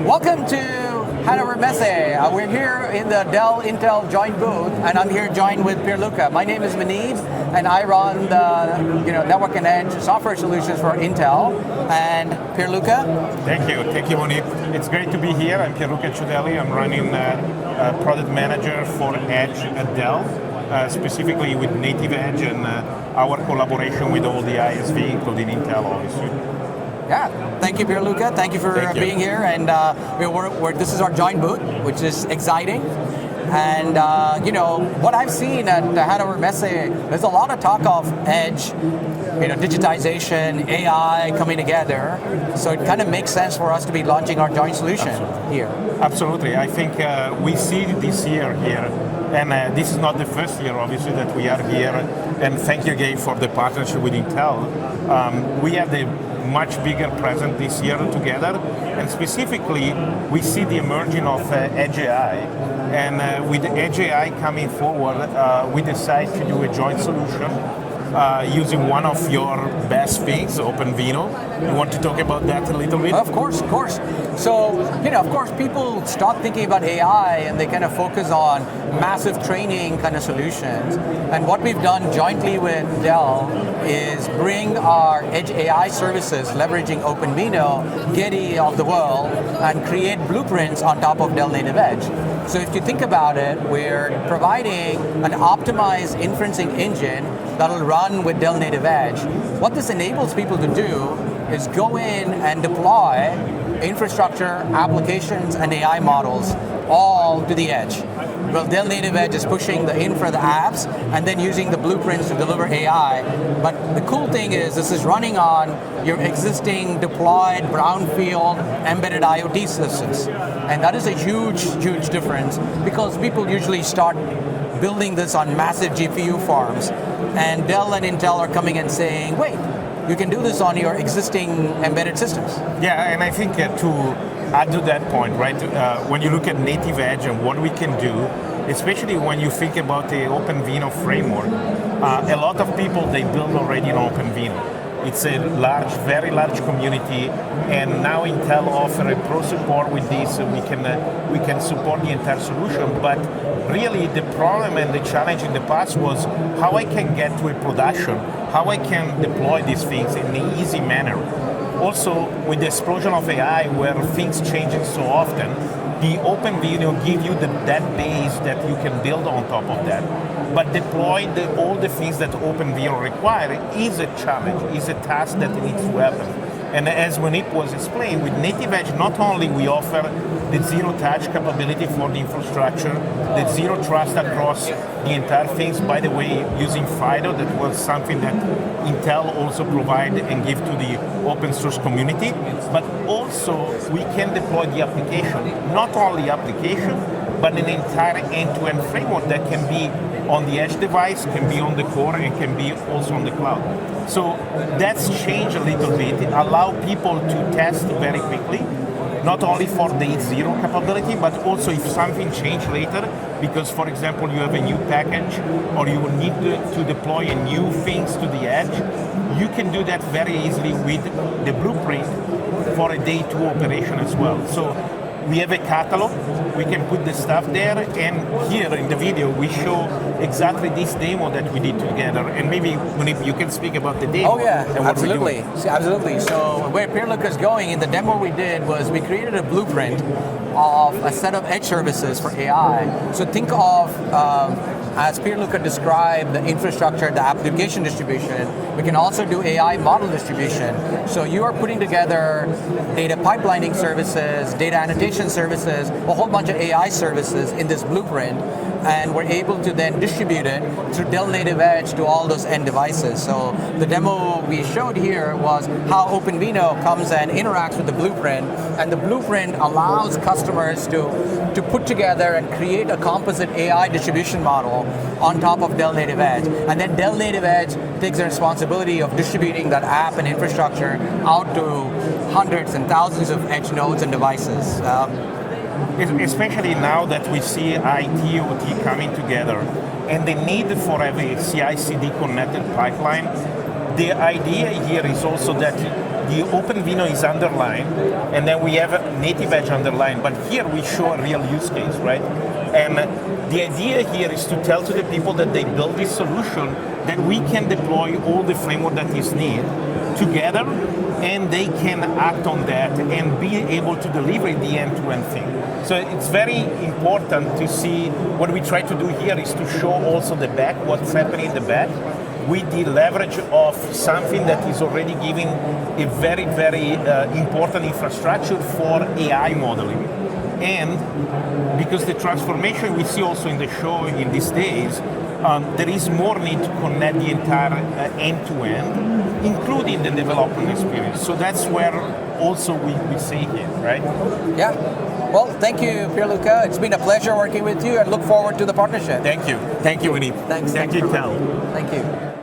Welcome to Hanover Messe. We're here in the Dell Intel joint booth, and I'm here joined with Pierluca. My name is Manib, and I run the network and edge software solutions for Intel. And Pierluca? Thank you, Manib. It's great to be here. I'm Pierluca Ciudelli. I'm running product manager for Edge at Dell, specifically with NativeEdge and our collaboration with all the ISV, including Intel, obviously. Yeah, thank you, Pierluca. Thank you for being here. And this is our joint booth, which is exciting. And what I've seen at the Hanover Messe, there's a lot of talk of edge, digitization, AI coming together. So it kind of makes sense for us to be launching our joint solution here. Absolutely. I think we see this year here, and this is not the first year, obviously, that we are here. And thank you again for the partnership with Intel. We have the much bigger presence this year together, and specifically we see the emerging of Edge AI, and with Edge AI coming forward, we decide to do a joint solution using one of your best things, OpenVINO. You want to talk about that a little bit? Of course. So, of course, people start thinking about AI and they kind of focus on massive training kind of solutions. And what we've done jointly with Dell is bring our Edge AI services, leveraging OpenVINO, Getty of the world, and create blueprints on top of Dell NativeEdge. So if you think about it, we're providing an optimized inferencing engine that'll run with Dell NativeEdge. What this enables people to do is go in and deploy infrastructure, applications, and AI models all to the edge. Well, Dell NativeEdge is pushing the infra, the apps, and then using the blueprints to deliver AI. But the cool thing is this is running on your existing deployed brownfield embedded IoT systems. And that is a huge difference because people usually start building this on massive GPU farms. And Dell and Intel are coming and saying, wait, you can do this on your existing embedded systems. Yeah, and I think to add to that point, right, when you look at NativeEdge and what we can do, especially when you think about the OpenVINO framework, a lot of people, they build already on OpenVINO. It's a very large community, and now Intel offers a pro support with this, so we can support the entire solution. But really, the problem and the challenge in the past was how I can get to a production, how I can deploy these things in an easy manner. Also, with the explosion of AI, where things changing so often, the OpenVINO gives you that base that you can build on top of that. But deploy all the things that OpenVINO require is a challenge, is a task that needs to happen. And as Manip was explained, with NativeEdge, not only we offer the zero-touch capability for the infrastructure, the zero trust across the entire things, by the way, using FIDO, that was something that Intel also provided and give to the open source community, but also we can deploy the application, not only application, but an entire end-to-end framework that can be on the edge device, can be on the core, and can be also on the cloud. So that's changed a little bit, allow people to test very quickly, not only for day zero capability, but also if something changed later, because for example, you have a new package, or you need to deploy a new things to the edge, you can do that very easily with the blueprint for a day two operation as well. So we have a catalog, we can put the stuff there, and here in the video we show exactly this demo that we did together. And maybe you can speak about the demo. Oh yeah, absolutely. So where Pierluca is going, in the demo we did was we created a blueprint of a set of edge services for AI. So think of, as Pierluca described, the infrastructure, the application distribution. We can also do AI model distribution. So you are putting together data pipelining services, data annotation services, a whole bunch of AI services in this blueprint, and we're able to then distribute it through Dell NativeEdge to all those end devices. So the demo we showed here was how OpenVINO comes and interacts with the blueprint, and the blueprint allows customers to put together and create a composite AI distribution model on top of Dell NativeEdge. And then Dell NativeEdge takes the responsibility of distributing that app and infrastructure out to hundreds and thousands of edge nodes and devices. Especially now that we see IT, OT coming together, and the need for a CI/CD connected pipeline, the idea here is also that the OpenVINO is underlined, and then we have a NativeEdge underlined, but here we show a real use case, right? And the idea here is to tell to the people that they build this solution that we can deploy all the framework that is needed together, and they can act on that and be able to deliver the end-to-end thing. So it's very important to see what we try to do here is to show also the back, what's happening in the back, with the leverage of something that is already giving a very, very important infrastructure for AI modeling. And because the transformation we see also in the show in these days, there is more need to connect the entire end-to-end, including the development experience. So that's where also we see here, right? Yeah. Well, thank you, Pierluca. It's been a pleasure working with you, and look forward to the partnership. Thank you. Thank you, Winnie. Thanks. Thank you, Dell. Thank you.